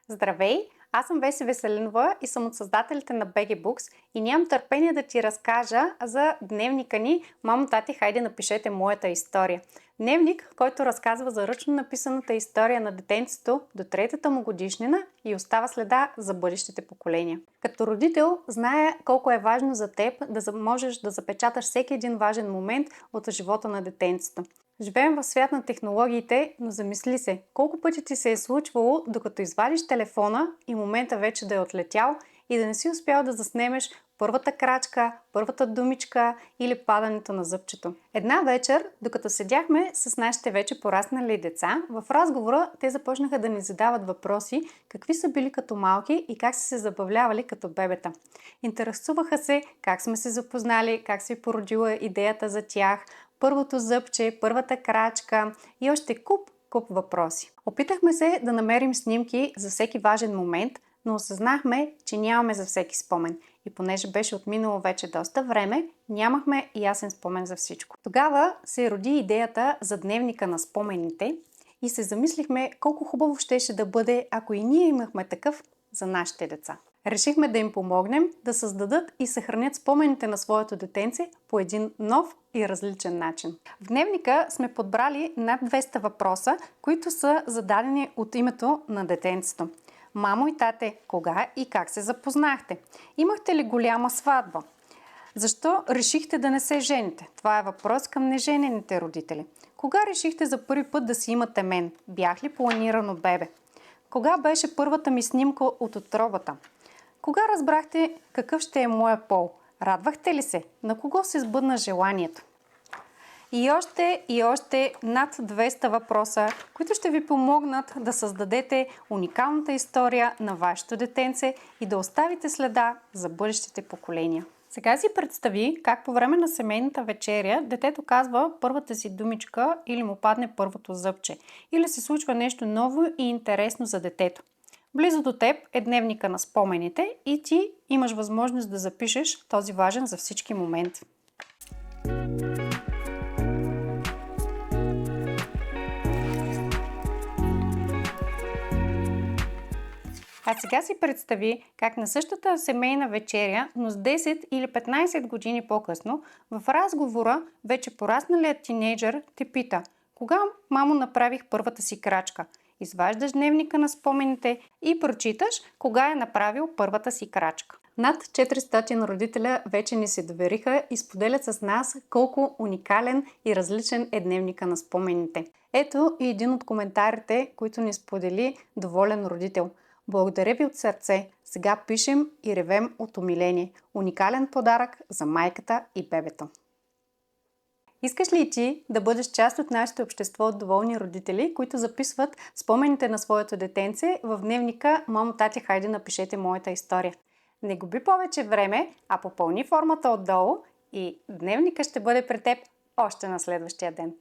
Здравей! Аз съм Веси Веселинова и съм от създателите на BG Books и нямам търпение да ти разкажа за дневника ни "Мамо, тати, хайде напишете моята история". Дневник, който разказва за ръчно написаната история на детенцето до третата му годишнина и остава следа за бъдещите поколения. Като родител, зная колко е важно за теб да можеш да запечаташ всеки един важен момент от живота на детенцето. Живеем в свят на технологиите, но замисли се, колко пъти ти се е случвало, докато извадиш телефона и момента вече да е отлетял и да не си успял да заснемеш първата крачка, първата думичка или падането на зъбчето. Една вечер, докато седяхме с нашите вече пораснали деца, в разговора те започнаха да ни задават въпроси, какви са били като малки и как са се забавлявали като бебета. Интересуваха се как сме се запознали, как се е породила идеята за тях, първото зъбче, първата крачка и още куп въпроси. Опитахме се да намерим снимки за всеки важен момент, но осъзнахме, че нямаме за всеки спомен. И понеже беше отминало вече доста време, нямахме ясен спомен за всичко. Тогава се роди идеята за дневника на спомените и се замислихме колко хубаво щеше да бъде, ако и ние имахме такъв за нашите деца. Решихме да им помогнем да създадат и съхранят спомените на своето детенце по един нов и различен начин. В дневника сме подбрали над 200 въпроса, които са зададени от името на детенцето. Мамо и тате, кога и как се запознахте? Имахте ли голяма сватба? Защо решихте да не се жените? Това е въпрос към неженените родители. Кога решихте за първи път да си имате мен? Бях ли планирано бебе? Кога беше първата ми снимка от утробата? Кога разбрахте какъв ще е моя пол? Радвахте ли се? На кого се сбъдна желанието? И още над 200 въпроса, които ще ви помогнат да създадете уникалната история на вашето детенце и да оставите следа за бъдещите поколения. Сега си представи как по време на семейната вечеря детето казва първата си думичка или му падне първото зъбче, или се случва нещо ново и интересно за детето. Близо до теб е дневника на спомените и ти имаш възможност да запишеш този важен за всички момент. А сега си представи как на същата семейна вечеря, но с 10 или 15 години по-късно, в разговора вече порасналият тинейджър те пита: кога, мамо, направих първата си крачка? Изваждаш дневника на спомените и прочиташ кога е направил първата си крачка. Над 400 родителя вече ни се довериха и споделят с нас колко уникален и различен е дневника на спомените. Ето и един от коментарите, които ни сподели доволен родител. Благодаря ви от сърце. Сега пишем и ревем от умиление. Уникален подарък за майката и бебето. Искаш ли и ти да бъдеш част от нашето общество от доволни родители, които записват спомените на своето детенце в дневника "Мамо, тати, хайде напишете моята история"? Не губи повече време, а попълни формата отдолу и дневника ще бъде при теб още на следващия ден.